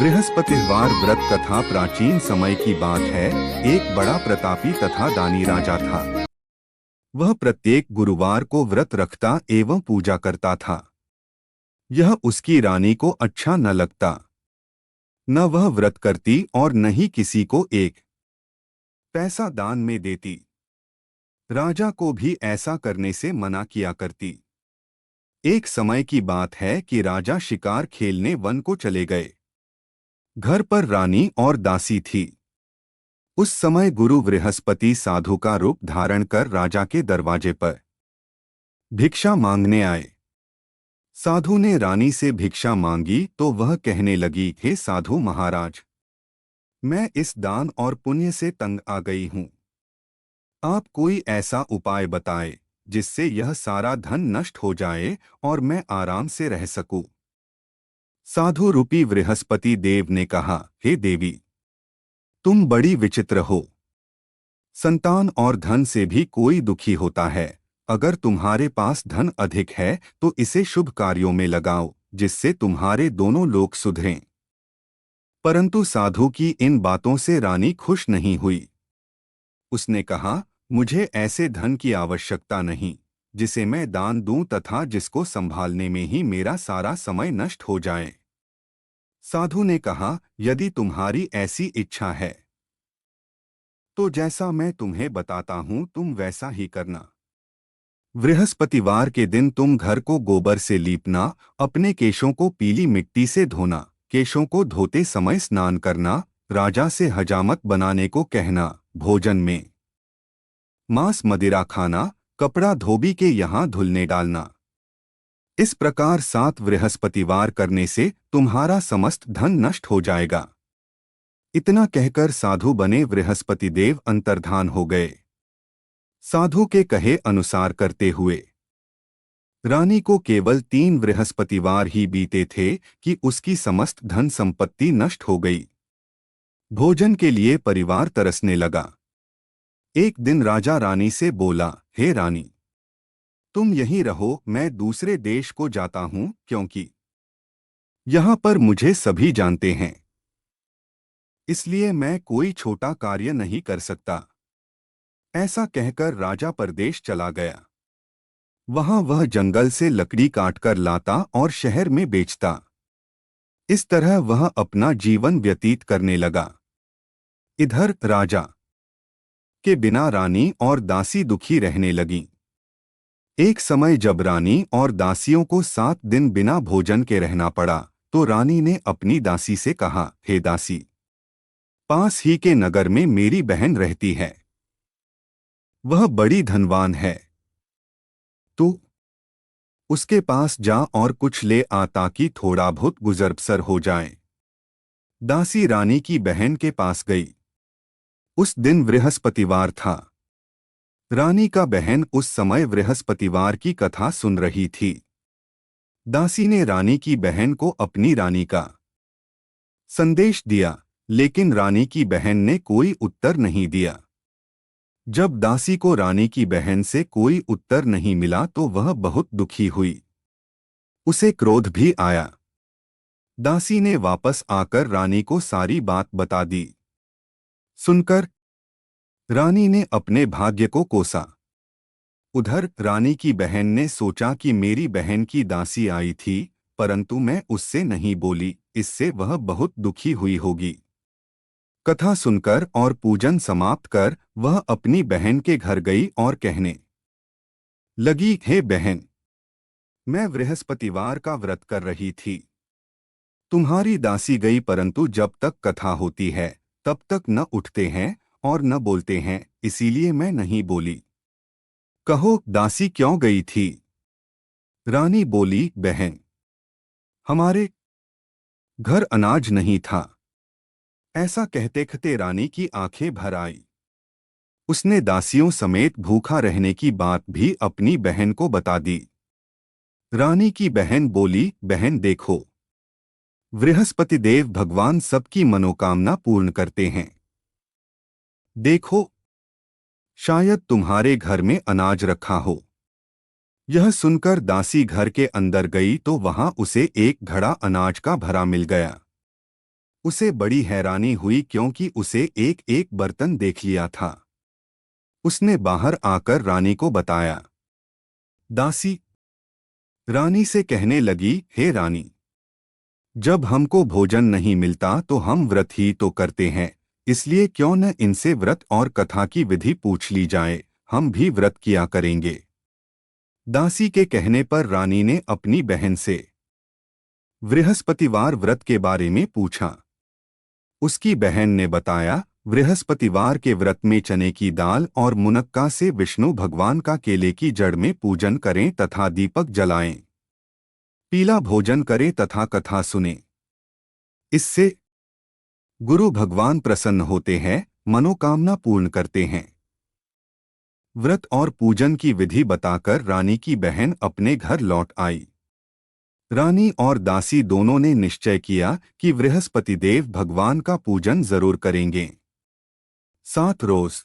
बृहस्पतिवार व्रत कथा प्राचीन समय की बात है। एक बड़ा प्रतापी तथा दानी राजा था। वह प्रत्येक गुरुवार को व्रत रखता एवं पूजा करता था। यह उसकी रानी को अच्छा न लगता। न वह व्रत करती और न ही किसी को एक पैसा दान में देती। राजा को भी ऐसा करने से मना किया करती। एक समय की बात है कि राजा शिकार खेलने वन को चले गए। घर पर रानी और दासी थी। उस समय गुरु बृहस्पति साधु का रूप धारण कर राजा के दरवाजे पर भिक्षा मांगने आए। साधु ने रानी से भिक्षा मांगी तो वह कहने लगी, हे साधु महाराज, मैं इस दान और पुण्य से तंग आ गई हूँ। आप कोई ऐसा उपाय बताए जिससे यह सारा धन नष्ट हो जाए और मैं आराम से रह सकूं। साधु रूपी बृहस्पति देव ने कहा, हे देवी, तुम बड़ी विचित्र हो। संतान और धन से भी कोई दुखी होता है। अगर तुम्हारे पास धन अधिक है तो इसे शुभ कार्यों में लगाओ जिससे तुम्हारे दोनों लोग सुधरें। परंतु साधु की इन बातों से रानी खुश नहीं हुई। उसने कहा, मुझे ऐसे धन की आवश्यकता नहीं जिसे मैं दान दूं तथा जिसको संभालने में ही मेरा सारा समय नष्ट हो जाए। साधु ने कहा, यदि तुम्हारी ऐसी इच्छा है तो जैसा मैं तुम्हें बताता हूं तुम वैसा ही करना। बृहस्पतिवार के दिन तुम घर को गोबर से लीपना, अपने केशों को पीली मिट्टी से धोना, केशों को धोते समय स्नान करना, राजा से हजामत बनाने को कहना, भोजन में मांस मदिरा खाना, कपड़ा धोबी के यहाँ धुलने डालना। इस प्रकार 7 बृहस्पतिवार करने से तुम्हारा समस्त धन नष्ट हो जाएगा। इतना कहकर साधु बने बृहस्पति देव अंतर्धान हो गए। साधु के कहे अनुसार करते हुए रानी को केवल 3 बृहस्पतिवार ही बीते थे कि उसकी समस्त धन संपत्ति नष्ट हो गई। भोजन के लिए परिवार तरसने लगा। एक दिन राजा रानी से बोला, हे रानी, तुम यहीं रहो, मैं दूसरे देश को जाता हूं क्योंकि यहां पर मुझे सभी जानते हैं, इसलिए मैं कोई छोटा कार्य नहीं कर सकता। ऐसा कहकर राजा परदेश चला गया। वहां वह जंगल से लकड़ी काटकर लाता और शहर में बेचता। इस तरह वह अपना जीवन व्यतीत करने लगा। इधर राजा के बिना रानी और दासी दुखी रहने लगीं। एक समय जब रानी और दासियों को 7 दिन बिना भोजन के रहना पड़ा तो रानी ने अपनी दासी से कहा, हे दासी, पास ही के नगर में मेरी बहन रहती है। वह बड़ी धनवान है। तू उसके पास जा और कुछ ले आ ताकि थोड़ा बहुत गुजर बसर हो जाए। दासी रानी की बहन के पास गई। उस दिन बृहस्पतिवार था। रानी का बहन उस समय बृहस्पतिवार की कथा सुन रही थी। दासी ने रानी की बहन को अपनी रानी का संदेश दिया, लेकिन रानी की बहन ने कोई उत्तर नहीं दिया। जब दासी को रानी की बहन से कोई उत्तर नहीं मिला तो वह बहुत दुखी हुई। उसे क्रोध भी आया। दासी ने वापस आकर रानी को सारी बात बता दी। सुनकर रानी ने अपने भाग्य को कोसा। उधर रानी की बहन ने सोचा कि मेरी बहन की दासी आई थी, परंतु मैं उससे नहीं बोली, इससे वह बहुत दुखी हुई होगी। कथा सुनकर और पूजन समाप्त कर वह अपनी बहन के घर गई और कहने लगी, हे बहन, मैं बृहस्पतिवार का व्रत कर रही थी। तुम्हारी दासी गई, परंतु जब तक कथा होती है तब तक न उठते हैं और न बोलते हैं, इसीलिए मैं नहीं बोली। कहो, दासी क्यों गई थी? रानी बोली, बहन, हमारे घर अनाज नहीं था। ऐसा कहते कहते रानी की आंखें भर आई। उसने दासियों समेत भूखा रहने की बात भी अपनी बहन को बता दी। रानी की बहन बोली, बहन देखो, बृहस्पति देव भगवान सबकी मनोकामना पूर्ण करते हैं। देखो, शायद तुम्हारे घर में अनाज रखा हो। यह सुनकर दासी घर के अंदर गई तो वहां उसे एक घड़ा अनाज का भरा मिल गया। उसे बड़ी हैरानी हुई क्योंकि उसे एक एक बर्तन देख लिया था। उसने बाहर आकर रानी को बताया। दासी रानी से कहने लगी, हे रानी, जब हमको भोजन नहीं मिलता तो हम व्रत ही तो करते हैं, इसलिए क्यों न इनसे व्रत और कथा की विधि पूछ ली जाए, हम भी व्रत किया करेंगे। दासी के कहने पर रानी ने अपनी बहन से बृहस्पतिवार व्रत के बारे में पूछा। उसकी बहन ने बताया, बृहस्पतिवार के व्रत में चने की दाल और मुनक्का से विष्णु भगवान का केले की जड़ में पूजन करें तथा दीपक जलाएं, पीला भोजन करें तथा कथा सुनें। इससे गुरु भगवान प्रसन्न होते हैं, मनोकामना पूर्ण करते हैं। व्रत और पूजन की विधि बताकर रानी की बहन अपने घर लौट आई। रानी और दासी दोनों ने निश्चय किया कि बृहस्पति देव भगवान का पूजन जरूर करेंगे। 7 रोज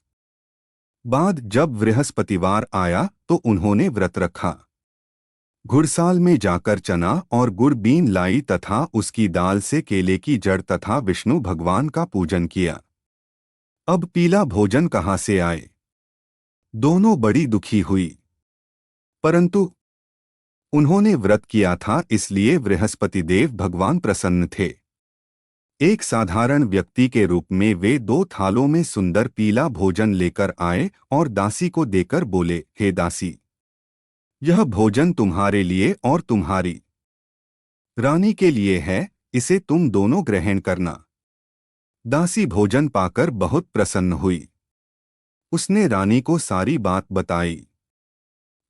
बाद जब बृहस्पतिवार आया तो उन्होंने व्रत रखा। घुड़साल में जाकर चना और गुड़ बीन लाई तथा उसकी दाल से केले की जड़ तथा विष्णु भगवान का पूजन किया। अब पीला भोजन कहाँ से आए? दोनों बड़ी दुखी हुई, परंतु उन्होंने व्रत किया था इसलिए बृहस्पति देव भगवान प्रसन्न थे। एक साधारण व्यक्ति के रूप में वे 2 थालों में सुंदर पीला भोजन लेकर आए और दासी को देकर बोले, हे दासी, यह भोजन तुम्हारे लिए और तुम्हारी रानी के लिए है, इसे तुम दोनों ग्रहण करना। दासी भोजन पाकर बहुत प्रसन्न हुई। उसने रानी को सारी बात बताई।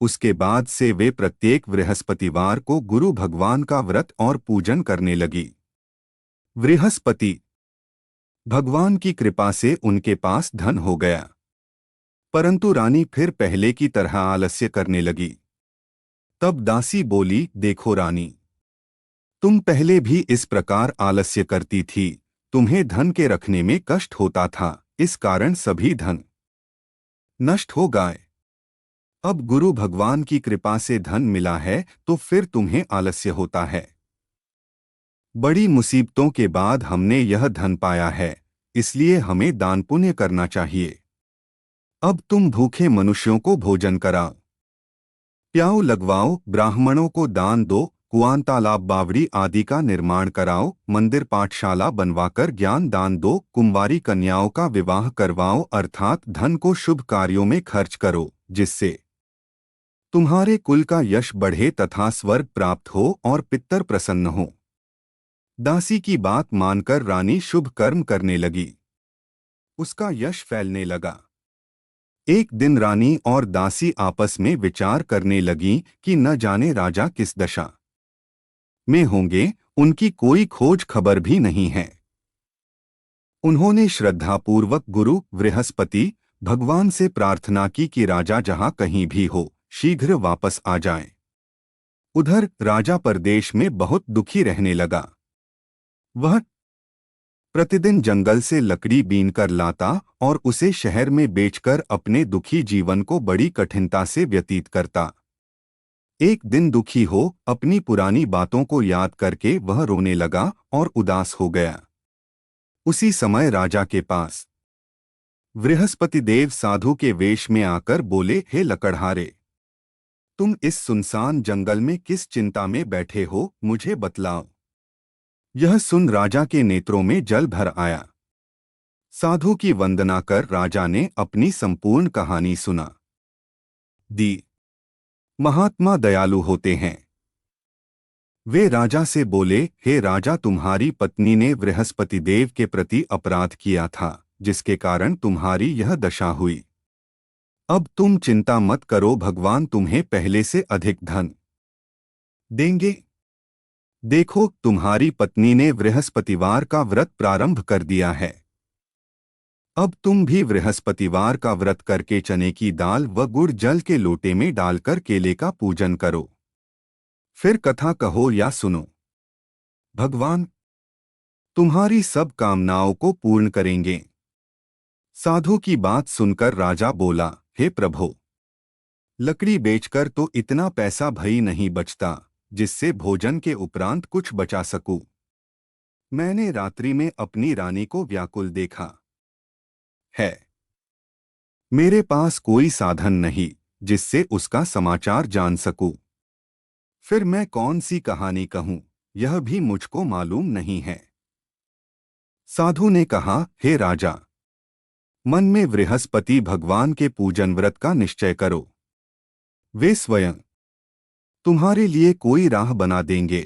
उसके बाद से वे प्रत्येक बृहस्पतिवार को गुरु भगवान का व्रत और पूजन करने लगी। बृहस्पति भगवान की कृपा से उनके पास धन हो गया, परंतु रानी फिर पहले की तरह आलस्य करने लगी। तब दासी बोली, देखो रानी, तुम पहले भी इस प्रकार आलस्य करती थी, तुम्हें धन के रखने में कष्ट होता था, इस कारण सभी धन नष्ट हो गए। अब गुरु भगवान की कृपा से धन मिला है तो फिर तुम्हें आलस्य होता है। बड़ी मुसीबतों के बाद हमने यह धन पाया है, इसलिए हमें दान पुण्य करना चाहिए। अब तुम भूखे मनुष्यों को भोजन कराओ, प्याऊ लगवाओ, ब्राह्मणों को दान दो, कुआं तालाब बावड़ी आदि का निर्माण कराओ, मंदिर पाठशाला बनवाकर ज्ञान दान दो, कुंवारी कन्याओं का विवाह करवाओ, अर्थात धन को शुभ कार्यों में खर्च करो, जिससे तुम्हारे कुल का यश बढ़े तथा स्वर्ग प्राप्त हो और पितर प्रसन्न हो। दासी की बात मानकर रानी शुभ कर्म करने लगी। उसका यश फैलने लगा। एक दिन रानी और दासी आपस में विचार करने लगीं कि न जाने राजा किस दशा में होंगे, उनकी कोई खोज खबर भी नहीं है। उन्होंने श्रद्धापूर्वक गुरु बृहस्पति भगवान से प्रार्थना की कि राजा जहां कहीं भी हो, शीघ्र वापस आ जाएं। उधर राजा परदेश में बहुत दुखी रहने लगा। वह प्रतिदिन जंगल से लकड़ी बीनकर लाता और उसे शहर में बेचकर अपने दुखी जीवन को बड़ी कठिनता से व्यतीत करता। एक दिन दुखी हो अपनी पुरानी बातों को याद करके वह रोने लगा और उदास हो गया। उसी समय राजा के पास बृहस्पति देव साधु के वेश में आकर बोले, हे लकड़हारे, तुम इस सुनसान जंगल में किस चिंता में बैठे हो, मुझे बतलाओ। यह सुन राजा के नेत्रों में जल भर आया। साधु की वंदना कर राजा ने अपनी संपूर्ण कहानी सुना दी। महात्मा दयालु होते हैं। वे राजा से बोले, हे राजा, तुम्हारी पत्नी ने बृहस्पति देव के प्रति अपराध किया था, जिसके कारण तुम्हारी यह दशा हुई। अब तुम चिंता मत करो, भगवान तुम्हें पहले से अधिक धन देंगे। देखो, तुम्हारी पत्नी ने बृहस्पतिवार का व्रत प्रारंभ कर दिया है। अब तुम भी बृहस्पतिवार का व्रत करके चने की दाल व गुड़ जल के लोटे में डालकर केले का पूजन करो। फिर कथा कहो या सुनो। भगवान तुम्हारी सब कामनाओं को पूर्ण करेंगे। साधु की बात सुनकर राजा बोला, हे प्रभु, लकड़ी बेचकर तो इतना पैसा भई नहीं बचता जिससे भोजन के उपरांत कुछ बचा सकूं। मैंने रात्रि में अपनी रानी को व्याकुल देखा है। मेरे पास कोई साधन नहीं जिससे उसका समाचार जान सकूं। फिर मैं कौन सी कहानी कहूं, यह भी मुझको मालूम नहीं है। साधु ने कहा, हे राजा, मन में बृहस्पति भगवान के पूजन व्रत का निश्चय करो। वे स्वयं तुम्हारे लिए कोई राह बना देंगे।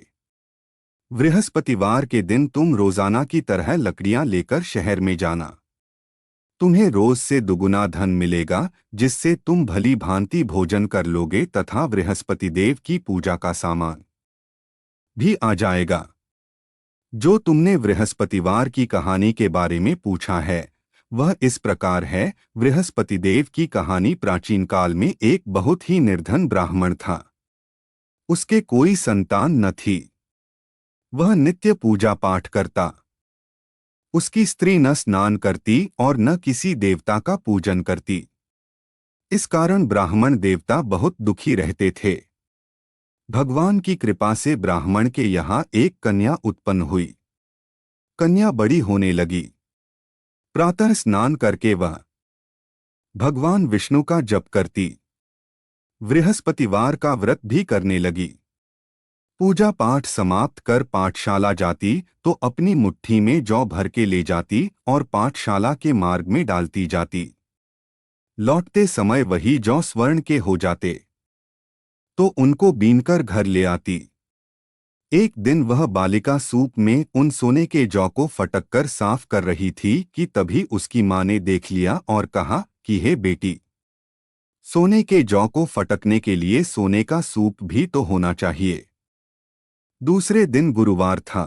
बृहस्पतिवार के दिन तुम रोजाना की तरह लकड़ियां लेकर शहर में जाना। तुम्हें रोज से दुगुना धन मिलेगा, जिससे तुम भली भांति भोजन कर लोगे तथा बृहस्पति देव की पूजा का सामान भी आ जाएगा। जो तुमने बृहस्पतिवार की कहानी के बारे में पूछा है, वह इस प्रकार है। बृहस्पति देव की कहानी प्राचीन काल में एक बहुत ही निर्धन ब्राह्मण था। उसके कोई संतान न थी। वह नित्य पूजा पाठ करता। उसकी स्त्री न स्नान करती और न किसी देवता का पूजन करती। इस कारण ब्राह्मण देवता बहुत दुखी रहते थे। भगवान की कृपा से ब्राह्मण के यहाँ एक कन्या उत्पन्न हुई। कन्या बड़ी होने लगी। प्रातः स्नान करके वह भगवान विष्णु का जप करती। बृहस्पतिवार का व्रत भी करने लगी। पूजा पाठ समाप्त कर पाठशाला जाती तो अपनी मुट्ठी में जौ भर के ले जाती और पाठशाला के मार्ग में डालती जाती। लौटते समय वही जौ स्वर्ण के हो जाते तो उनको बीनकर घर ले आती। एक दिन वह बालिका सूप में उन सोने के जौ को फटककर साफ कर रही थी कि तभी उसकी माँ ने देख लिया और कहा कि हे बेटी, सोने के जौ को फटकने के लिए सोने का सूप भी तो होना चाहिए। दूसरे दिन गुरुवार था।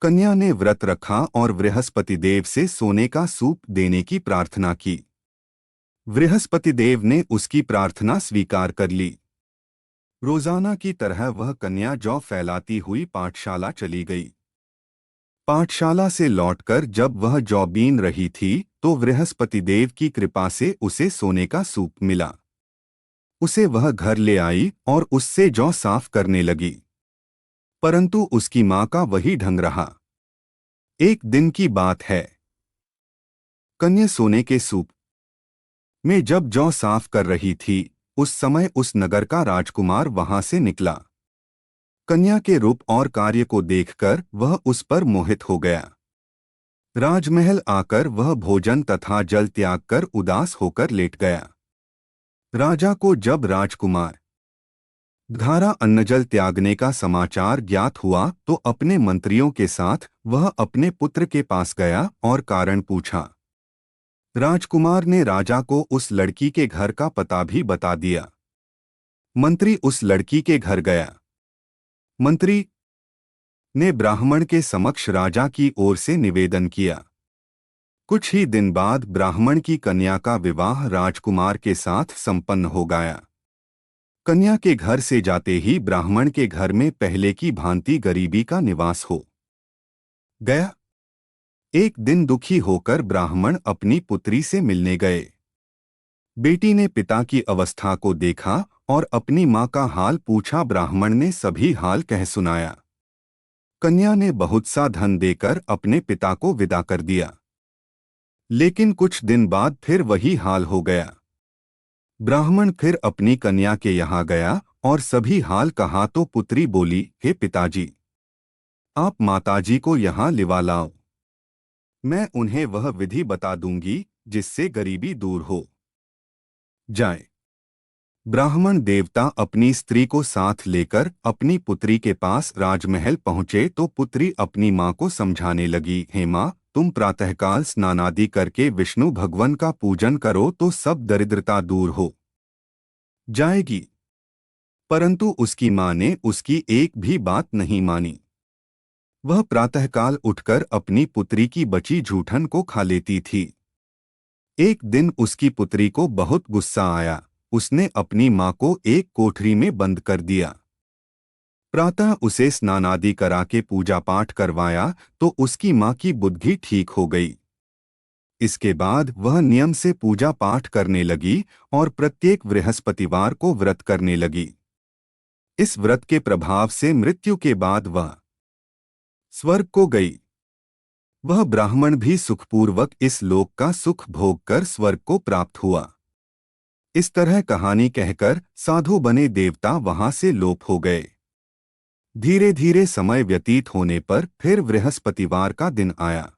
कन्या ने व्रत रखा और बृहस्पति देव से सोने का सूप देने की प्रार्थना की। बृहस्पति देव ने उसकी प्रार्थना स्वीकार कर ली। रोजाना की तरह वह कन्या जौ फैलाती हुई पाठशाला चली गई। पाठशाला से लौटकर जब वह जौ बीन रही थी तो बृहस्पति देव की कृपा से उसे सोने का सूप मिला। उसे वह घर ले आई और उससे जौ साफ करने लगी, परंतु उसकी मां का वही ढंग रहा। एक दिन की बात है। कन्या सोने के सूप में जब जौ साफ कर रही थी, उस समय उस नगर का राजकुमार वहां से निकला। कन्या के रूप और कार्य को देखकर वह उस पर मोहित हो गया। राजमहल आकर वह भोजन तथा जल त्याग कर उदास होकर लेट गया। राजा को जब राजकुमार धारा अन्नजल त्यागने का समाचार ज्ञात हुआ तो अपने मंत्रियों के साथ वह अपने पुत्र के पास गया और कारण पूछा। राजकुमार ने राजा को उस लड़की के घर का पता भी बता दिया। मंत्री उस लड़की के घर गया। मंत्री ने ब्राह्मण के समक्ष राजा की ओर से निवेदन किया। कुछ ही दिन बाद ब्राह्मण की कन्या का विवाह राजकुमार के साथ संपन्न हो गया। कन्या के घर से जाते ही ब्राह्मण के घर में पहले की भांति गरीबी का निवास हो गया। एक दिन दुखी होकर ब्राह्मण अपनी पुत्री से मिलने गए। बेटी ने पिता की अवस्था को देखा और अपनी मां का हाल पूछा। ब्राह्मण ने सभी हाल कह सुनाया। कन्या ने बहुत सा धन देकर अपने पिता को विदा कर दिया। लेकिन कुछ दिन बाद फिर वही हाल हो गया। ब्राह्मण फिर अपनी कन्या के यहाँ गया और सभी हाल कहा तो पुत्री बोली, हे पिताजी, आप माताजी को यहाँ लिवा लाओ। मैं उन्हें वह विधि बता दूंगी जिससे गरीबी दूर हो जाए। ब्राह्मण देवता अपनी स्त्री को साथ लेकर अपनी पुत्री के पास राजमहल पहुंचे तो पुत्री अपनी मां को समझाने लगी, हे मां, तुम प्रातःकाल स्नानादि करके विष्णु भगवान का पूजन करो तो सब दरिद्रता दूर हो जाएगी। परंतु उसकी मां ने उसकी एक भी बात नहीं मानी। वह प्रातःकाल उठकर अपनी पुत्री की बची जूठन को खा लेती थी। एक दिन उसकी पुत्री को बहुत गुस्सा आया। उसने अपनी मां को एक कोठरी में बंद कर दिया। प्रातः उसे स्नानादि करा के पूजा पाठ करवाया तो उसकी मां की बुद्धि ठीक हो गई। इसके बाद वह नियम से पूजा पाठ करने लगी और प्रत्येक बृहस्पतिवार को व्रत करने लगी। इस व्रत के प्रभाव से मृत्यु के बाद वह स्वर्ग को गई। वह ब्राह्मण भी सुखपूर्वक इस लोक का सुख भोग कर स्वर्ग को प्राप्त हुआ। इस तरह कहानी कहकर साधु बने देवता वहां से लोप हो गए। धीरे धीरे समय व्यतीत होने पर फिर बृहस्पतिवार का दिन आया।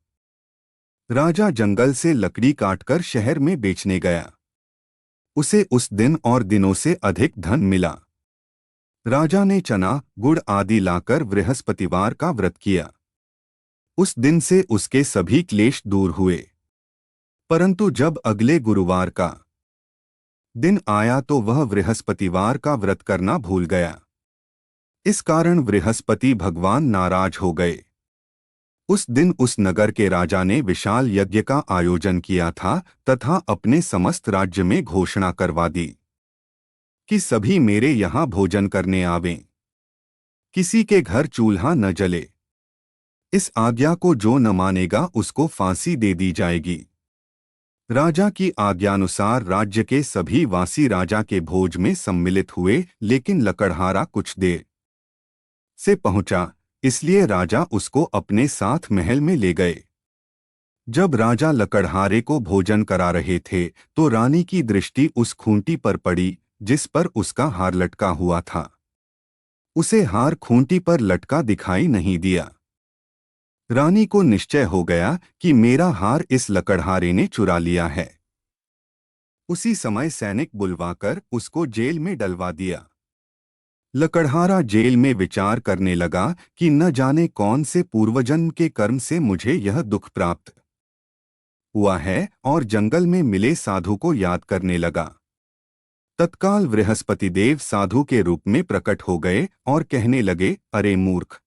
राजा जंगल से लकड़ी काटकर शहर में बेचने गया। उसे उस दिन और दिनों से अधिक धन मिला। राजा ने चना गुड़ आदि लाकर बृहस्पतिवार का व्रत किया। उस दिन से उसके सभी क्लेश दूर हुए। परंतु जब अगले गुरुवार का दिन आया तो वह बृहस्पतिवार का व्रत करना भूल गया। इस कारण बृहस्पति भगवान नाराज हो गए। उस दिन उस नगर के राजा ने विशाल यज्ञ का आयोजन किया था तथा अपने समस्त राज्य में घोषणा करवा दी कि सभी मेरे यहाँ भोजन करने आवें। किसी के घर चूल्हा न जले। इस आज्ञा को जो न मानेगा उसको फांसी दे दी जाएगी। राजा की आज्ञानुसार राज्य के सभी वासी राजा के भोज में सम्मिलित हुए, लेकिन लकड़हारा कुछ देर से पहुंचा, इसलिए राजा उसको अपने साथ महल में ले गए। जब राजा लकड़हारे को भोजन करा रहे थे तो रानी की दृष्टि उस खूंटी पर पड़ी जिस पर उसका हार लटका हुआ था। उसे हार खूंटी पर लटका दिखाई नहीं दिया। रानी को निश्चय हो गया कि मेरा हार इस लकड़हारे ने चुरा लिया है। उसी समय सैनिक बुलवाकर उसको जेल में डलवा दिया। लकड़हारा जेल में विचार करने लगा कि न जाने कौन से पूर्वजन्म के कर्म से मुझे यह दुख प्राप्त हुआ है, और जंगल में मिले साधु को याद करने लगा। तत्काल बृहस्पति देव साधु के रूप में प्रकट हो गए और कहने लगे, अरे मूर्ख,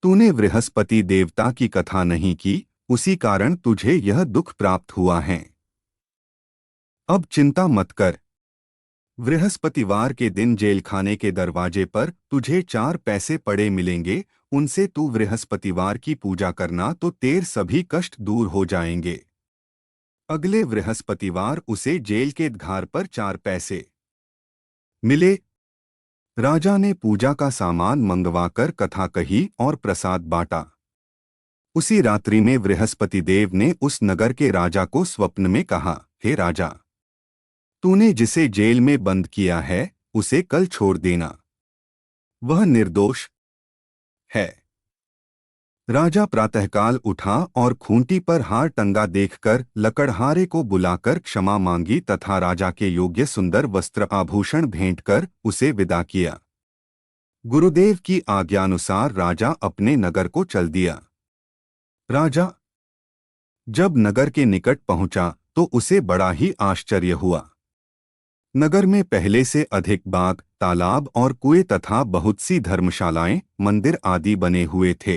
तूने बृहस्पति देवता की कथा नहीं की, उसी कारण तुझे यह दुख प्राप्त हुआ है। अब चिंता मत कर। बृहस्पतिवार के दिन जेलखाने के दरवाजे पर तुझे 4 पैसे पड़े मिलेंगे, उनसे तू बृहस्पतिवार की पूजा करना तो तेरे सभी कष्ट दूर हो जाएंगे। अगले बृहस्पतिवार उसे जेल के द्वार पर 4 पैसे मिले। राजा ने पूजा का सामान मंगवाकर कथा कही और प्रसाद बांटा। उसी रात्रि में बृहस्पति देव ने उस नगर के राजा को स्वप्न में कहा, हे राजा, तूने जिसे जेल में बंद किया है उसे कल छोड़ देना, वह निर्दोष है। राजा प्रातःकाल उठा और खूंटी पर हार टंगा देखकर लकड़हारे को बुलाकर क्षमा मांगी तथा राजा के योग्य सुंदर वस्त्र आभूषण भेंट कर उसे विदा किया। गुरुदेव की आज्ञानुसार राजा अपने नगर को चल दिया। राजा जब नगर के निकट पहुंचा तो उसे बड़ा ही आश्चर्य हुआ। नगर में पहले से अधिक बाग, तालाब और कुएं तथा बहुत सी धर्मशालाएं, मंदिर आदि बने हुए थे।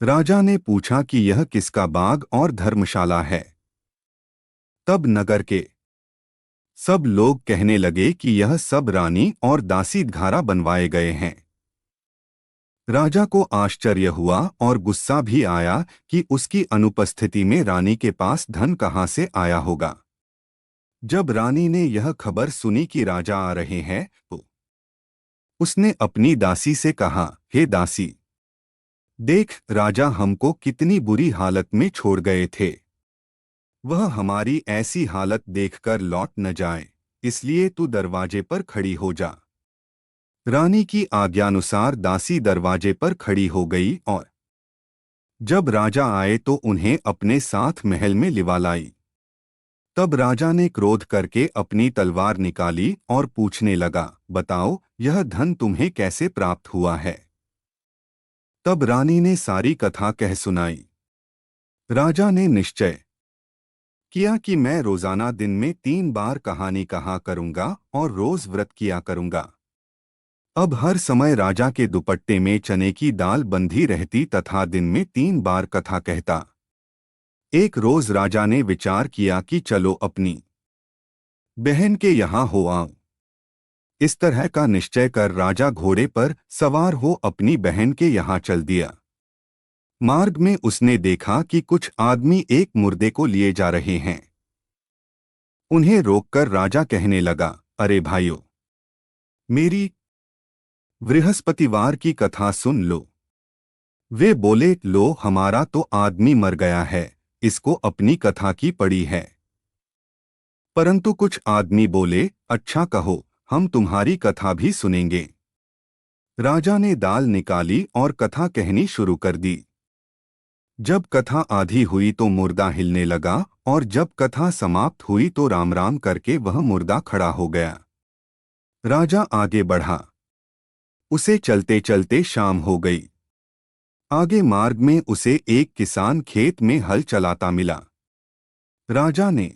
राजा ने पूछा कि यह किसका बाग और धर्मशाला है। तब नगर के सब लोग कहने लगे कि यह सब रानी और दासी द्वारा बनवाए गए हैं। राजा को आश्चर्य हुआ और गुस्सा भी आया कि उसकी अनुपस्थिति में रानी के पास धन कहाँ से आया होगा। जब रानी ने यह खबर सुनी कि राजा आ रहे हैं तो उसने अपनी दासी से कहा, हे दासी, देख राजा हमको कितनी बुरी हालत में छोड़ गए थे। वह हमारी ऐसी हालत देखकर लौट न जाए, इसलिए तू दरवाजे पर खड़ी हो जा। रानी की आज्ञानुसार दासी दरवाजे पर खड़ी हो गई और जब राजा आए तो उन्हें अपने साथ महल में लिवा लाई। तब राजा ने क्रोध करके अपनी तलवार निकाली और पूछने लगा, बताओ यह धन तुम्हें कैसे प्राप्त हुआ है। तब रानी ने सारी कथा कह सुनाई। राजा ने निश्चय किया कि मैं रोजाना दिन में 3 बार कहानी कहा करूंगा और रोज व्रत किया करूंगा। अब हर समय राजा के दुपट्टे में चने की दाल बंधी रहती तथा दिन में 3 बार कथा कहता। एक रोज राजा ने विचार किया कि चलो अपनी बहन के यहाँ हो आऊं। इस तरह का निश्चय कर राजा घोड़े पर सवार हो अपनी बहन के यहाँ चल दिया। मार्ग में उसने देखा कि कुछ आदमी एक मुर्दे को लिए जा रहे हैं। उन्हें रोककर राजा कहने लगा, अरे भाइयों, मेरी बृहस्पतिवार की कथा सुन लो। वे बोले, लो हमारा तो आदमी मर गया है, इसको अपनी कथा की पड़ी है। परंतु कुछ आदमी बोले, अच्छा कहो, हम तुम्हारी कथा भी सुनेंगे। राजा ने दाल निकाली और कथा कहनी शुरू कर दी। जब कथा आधी हुई तो मुर्दा हिलने लगा और जब कथा समाप्त हुई तो राम राम करके वह मुर्दा खड़ा हो गया। राजा आगे बढ़ा। उसे चलते चलते शाम हो गई। आगे मार्ग में उसे एक किसान खेत में हल चलाता मिला। राजा ने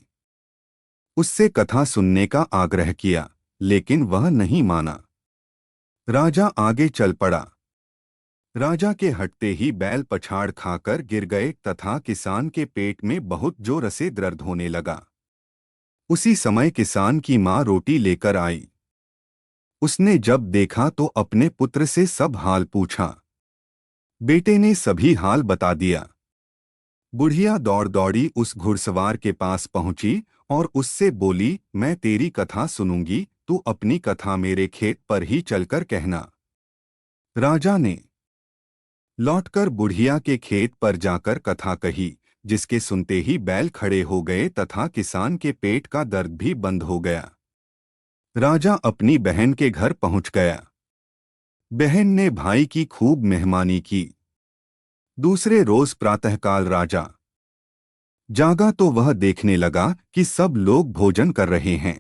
उससे कथा सुनने का आग्रह किया, लेकिन वह नहीं माना। राजा आगे चल पड़ा। राजा के हटते ही बैल पछाड़ खाकर गिर गए तथा किसान के पेट में बहुत जोर से दर्द होने लगा। उसी समय किसान की माँ रोटी लेकर आई। उसने जब देखा तो अपने पुत्र से सब हाल पूछा। बेटे ने सभी हाल बता दिया। बुढ़िया दौड़ दौड़ी उस घुड़सवार के पास पहुंची और उससे बोली, मैं तेरी कथा सुनूंगी, तू अपनी कथा मेरे खेत पर ही चलकर कहना। राजा ने लौटकर बुढ़िया के खेत पर जाकर कथा कही, जिसके सुनते ही बैल खड़े हो गए तथा किसान के पेट का दर्द भी बंद हो गया। राजा अपनी बहन के घर पहुंच गया। बहन ने भाई की खूब मेहमानी की। दूसरे रोज प्रातःकाल राजा जागा तो वह देखने लगा कि सब लोग भोजन कर रहे हैं।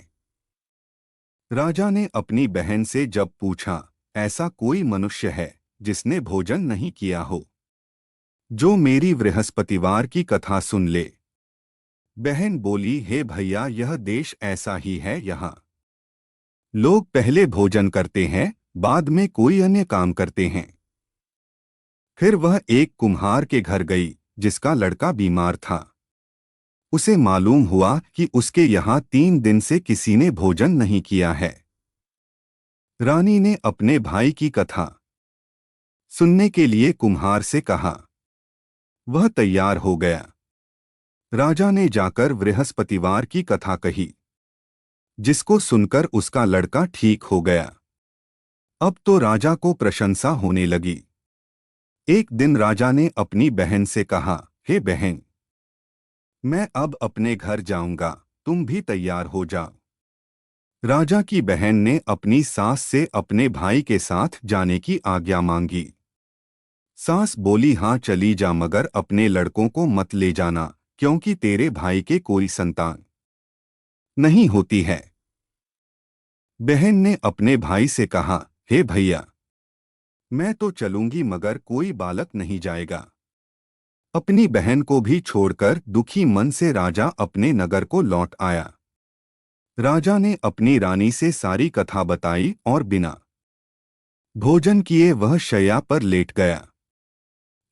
राजा ने अपनी बहन से जब पूछा, ऐसा कोई मनुष्य है जिसने भोजन नहीं किया हो, जो मेरी बृहस्पतिवार की कथा सुन ले। बहन बोली, हे भैया, यह देश ऐसा ही है। यहाँ लोग पहले भोजन करते हैं, बाद में कोई अन्य काम करते हैं। फिर वह एक कुम्हार के घर गई जिसका लड़का बीमार था। उसे मालूम हुआ कि उसके यहाँ 3 दिन से किसी ने भोजन नहीं किया है। रानी ने अपने भाई की कथा सुनने के लिए कुम्हार से कहा। वह तैयार हो गया। राजा ने जाकर बृहस्पतिवार की कथा कही, जिसको सुनकर उसका लड़का ठीक हो गया। अब तो राजा को प्रशंसा होने लगी। एक दिन राजा ने अपनी बहन से कहा, हे बहन, मैं अब अपने घर जाऊंगा, तुम भी तैयार हो जाओ। राजा की बहन ने अपनी सास से अपने भाई के साथ जाने की आज्ञा मांगी। सास बोली, हाँ चली जा, मगर अपने लड़कों को मत ले जाना, क्योंकि तेरे भाई के कोई संतान नहीं होती है। बहन ने अपने भाई से कहा, हे भैया, मैं तो चलूंगी मगर कोई बालक नहीं जाएगा। अपनी बहन को भी छोड़कर दुखी मन से राजा अपने नगर को लौट आया। राजा ने अपनी रानी से सारी कथा बताई और बिना भोजन किए वह शैया पर लेट गया।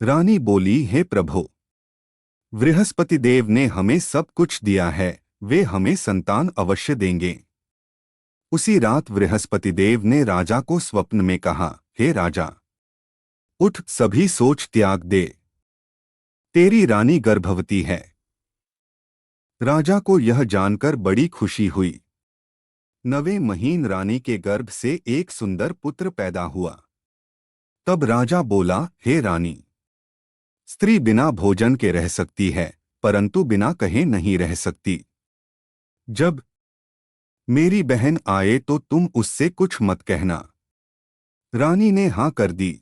रानी बोली, हे प्रभु, बृहस्पति देव ने हमें सब कुछ दिया है, वे हमें संतान अवश्य देंगे। उसी रात बृहस्पति देव ने राजा को स्वप्न में कहा, हे राजा, उठ, सभी सोच त्याग दे, तेरी रानी गर्भवती है। राजा को यह जानकर बड़ी खुशी हुई। 9वें महीने रानी के गर्भ से एक सुंदर पुत्र पैदा हुआ। तब राजा बोला, हे रानी, स्त्री बिना भोजन के रह सकती है, परंतु बिना कहे नहीं रह सकती। जब मेरी बहन आए तो तुम उससे कुछ मत कहना। रानी ने हाँ कर दी।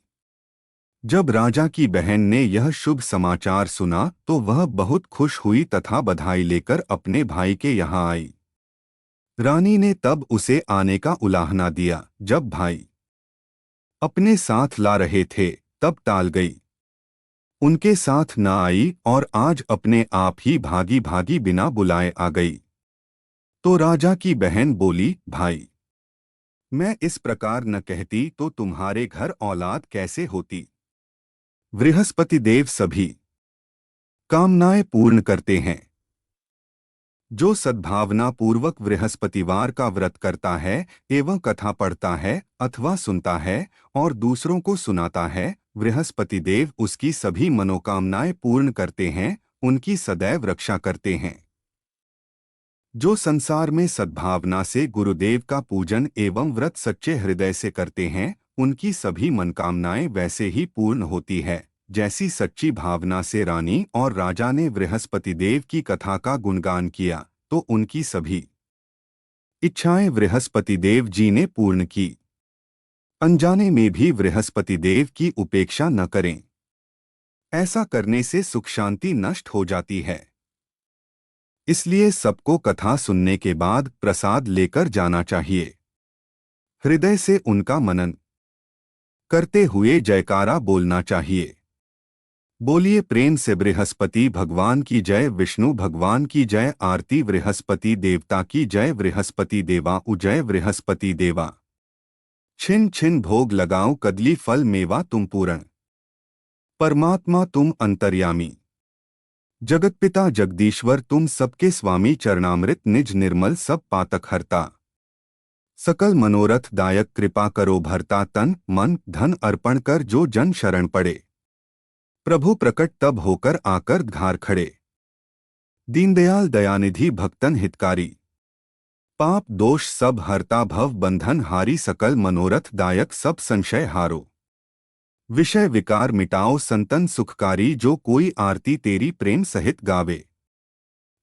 जब राजा की बहन ने यह शुभ समाचार सुना तो वह बहुत खुश हुई तथा बधाई लेकर अपने भाई के यहाँ आई। रानी ने तब उसे आने का उलाहना दिया। जब भाई अपने साथ ला रहे थे तब टाल गई, उनके साथ न आई और आज अपने आप ही भागी भागी बिना बुलाए आ गई। तो राजा की बहन बोली, भाई, मैं इस प्रकार न कहती तो तुम्हारे घर औलाद कैसे होती। बृहस्पति देव सभी कामनाएं पूर्ण करते हैं। जो सद्भावना पूर्वक बृहस्पतिवार का व्रत करता है एवं कथा पढ़ता है अथवा सुनता है और दूसरों को सुनाता है, बृहस्पति देव उसकी सभी मनोकामनाएं पूर्ण करते हैं, उनकी सदैव रक्षा करते हैं। जो संसार में सद्भावना से गुरुदेव का पूजन एवं व्रत सच्चे हृदय से करते हैं, उनकी सभी मनोकामनाएं वैसे ही पूर्ण होती है जैसी सच्ची भावना से रानी और राजा ने बृहस्पति देव की कथा का गुणगान किया तो उनकी सभी इच्छाएं बृहस्पति देव जी ने पूर्ण की। अनजाने में भी बृहस्पति देव की उपेक्षा न करें। ऐसा करने से सुख शांति नष्ट हो जाती है। इसलिए सबको कथा सुनने के बाद प्रसाद लेकर जाना चाहिए। हृदय से उनका मनन करते हुए जयकारा बोलना चाहिए। बोलिए प्रेम से बृहस्पति भगवान की जय, विष्णु भगवान की जय, आरती बृहस्पति देवता की जय, बृहस्पति देवा उजय, बृहस्पति देवा। छिन छिन भोग लगाओ कदली फल मेवा तुम पूर्ण। परमात्मा तुम अंतर्यामी। जगतपिता जगदीश्वर तुम सबके स्वामी, चरणामृत निज निर्मल सब पातक हरता। सकल मनोरथ दायक कृपा करो भरता, तन मन धन अर्पण कर जो जन शरण पड़े। प्रभु प्रकट तब होकर आकर घार खड़े। दीनदयाल दयानिधि भक्तन हितकारी। पाप दोष सब हरता भव बंधन हारी, सकल मनोरथ दायक सब संशय हारो। विषय विकार मिटाओ संतन सुखकारी, जो कोई आरती तेरी प्रेम सहित गावे।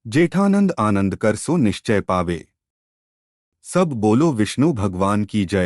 जेठानंद आनंद कर सो निश्चय पावे। सब बोलो विष्णु भगवान की जय।